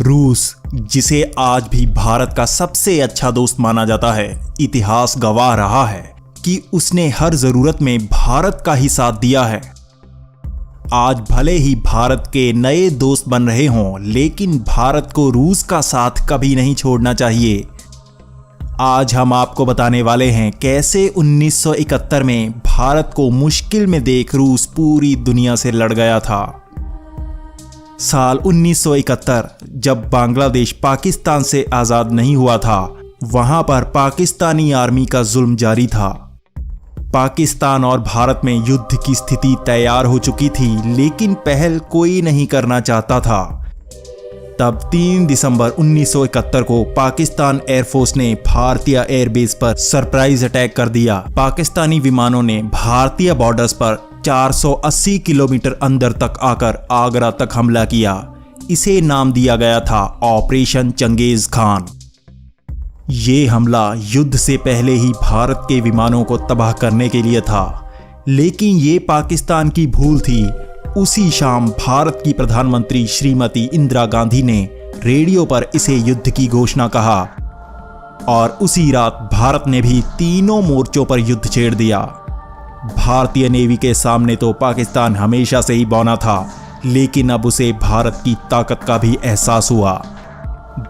रूस, जिसे आज भी भारत का सबसे अच्छा दोस्त माना जाता है, इतिहास गवाह रहा है कि उसने हर जरूरत में भारत का ही साथ दिया है। आज भले ही भारत के नए दोस्त बन रहे हों, लेकिन भारत को रूस का साथ कभी नहीं छोड़ना चाहिए। आज हम आपको बताने वाले हैं कैसे 1971 में भारत को मुश्किल में देख रूस पूरी दुनिया से लड़ गया था। साल 1971 जब बांग्लादेश पाकिस्तान से आज़ाद नहीं हुआ था, वहां पर पाकिस्तानी आर्मी का जुल्म जारी था। पाकिस्तान और भारत में युद्ध की स्थिति तैयार हो चुकी थी, लेकिन पहल कोई नहीं करना चाहता था। तब 3 दिसंबर 1971 को पाकिस्तान एयरफोर्स ने भारतीय एयरबेस पर सरप्राइज अटैक कर दिया। पाकिस्तानी विमानों ने भारतीय बॉर्डर्स पर 480 किलोमीटर अंदर तक आकर आगरा तक हमला किया। इसे नाम दिया गया था ऑपरेशन चंगेज खान। ये हमला युद्ध से पहले ही भारत के विमानों को तबाह करने के लिए था, लेकिन ये पाकिस्तान की भूल थी। उसी शाम भारत की प्रधानमंत्री श्रीमती इंदिरा गांधी ने रेडियो पर इसे युद्ध की घोषणा कहा और उसी रात भारत ने भी तीनों मोर्चों पर युद्ध छेड़ दिया। भारतीय नेवी के सामने तो पाकिस्तान हमेशा से ही बौना था, लेकिन अब उसे भारत की ताकत का भी एहसास हुआ।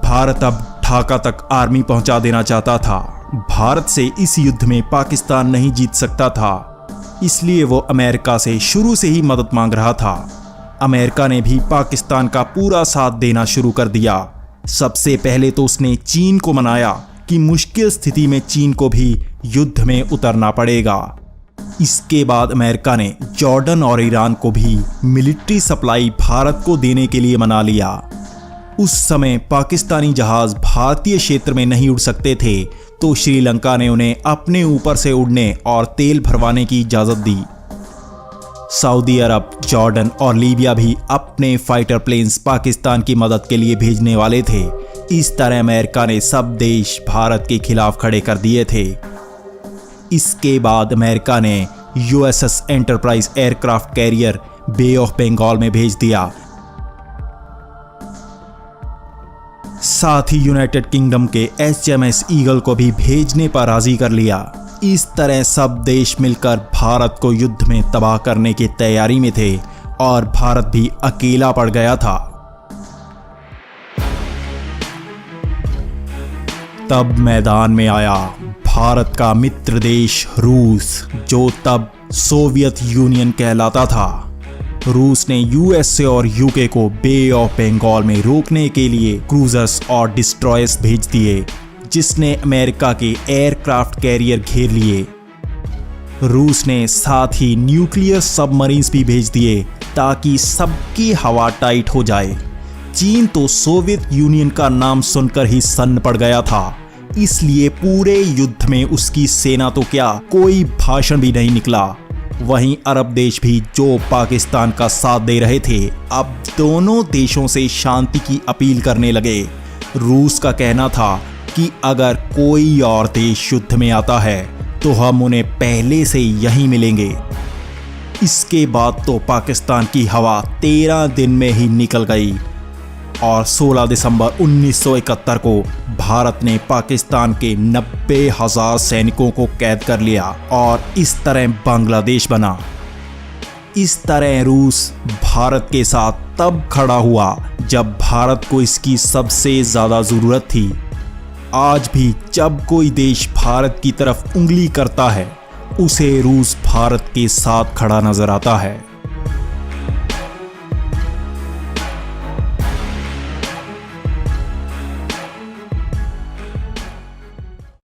भारत अब ढाका तक आर्मी पहुंचा देना चाहता था। भारत से इस युद्ध में पाकिस्तान नहीं जीत सकता था, इसलिए वो अमेरिका से शुरू से ही मदद मांग रहा था। अमेरिका ने भी पाकिस्तान का पूरा साथ देना शुरू कर दिया। सबसे पहले तो उसने चीन को मनाया कि मुश्किल स्थिति में चीन को भी युद्ध में उतरना पड़ेगा। इसके बाद अमेरिका ने जॉर्डन और ईरान को भी मिलिट्री सप्लाई भारत को देने के लिए मना लिया। उस समय पाकिस्तानी जहाज भारतीय क्षेत्र में नहीं उड़ सकते थे, तो श्रीलंका ने उन्हें अपने ऊपर से उड़ने और तेल भरवाने की इजाजत दी। सऊदी अरब, जॉर्डन और लीबिया भी अपने फाइटर प्लेन्स पाकिस्तान की मदद के लिए भेजने वाले थे। इस तरह अमेरिका ने सब देश भारत के खिलाफ खड़े कर दिए थे। इसके बाद अमेरिका ने USS Enterprise aircraft carrier bay of Bengal में भेज दिया। साथ ही यूनाइटेड किंगडम के HMS ईगल को भी भेजने पर राजी कर लिया। इस तरह सब देश मिलकर भारत को युद्ध में तबाह करने की तैयारी में थे और भारत भी अकेला पड़ गया था। तब मैदान में आया भारत का मित्र देश रूस, जो तब सोवियत यूनियन कहलाता था। रूस ने USA और UK को बे ऑफ बंगाल में रोकने के लिए क्रूजर्स और डिस्ट्रॉयर्स भेज दिए, जिसने अमेरिका के एयरक्राफ्ट कैरियर घेर लिए। रूस ने साथ ही न्यूक्लियर सबमरीन्स भी भेज दिए ताकि सबकी हवा टाइट हो जाए। चीन तो सोवियत यूनियन का नाम सुनकर ही सन्न पड़ गया था, इसलिए पूरे युद्ध में उसकी सेना तो क्या, कोई भाषण भी नहीं निकला। वहीं अरब देश भी, जो पाकिस्तान का साथ दे रहे थे, अब दोनों देशों से शांति की अपील करने लगे। रूस का कहना था कि अगर कोई और देश युद्ध में आता है तो हम उन्हें पहले से यहीं मिलेंगे। इसके बाद तो पाकिस्तान की हवा 13 दिन में ही निकल गई और 16 दिसंबर 1971 को भारत ने पाकिस्तान के 90,000 सैनिकों को कैद कर लिया और इस तरह बांग्लादेश बना। इस तरह रूस भारत के साथ तब खड़ा हुआ जब भारत को इसकी सबसे ज़्यादा ज़रूरत थी। आज भी जब कोई देश भारत की तरफ उंगली करता है, उसे रूस भारत के साथ खड़ा नजर आता है।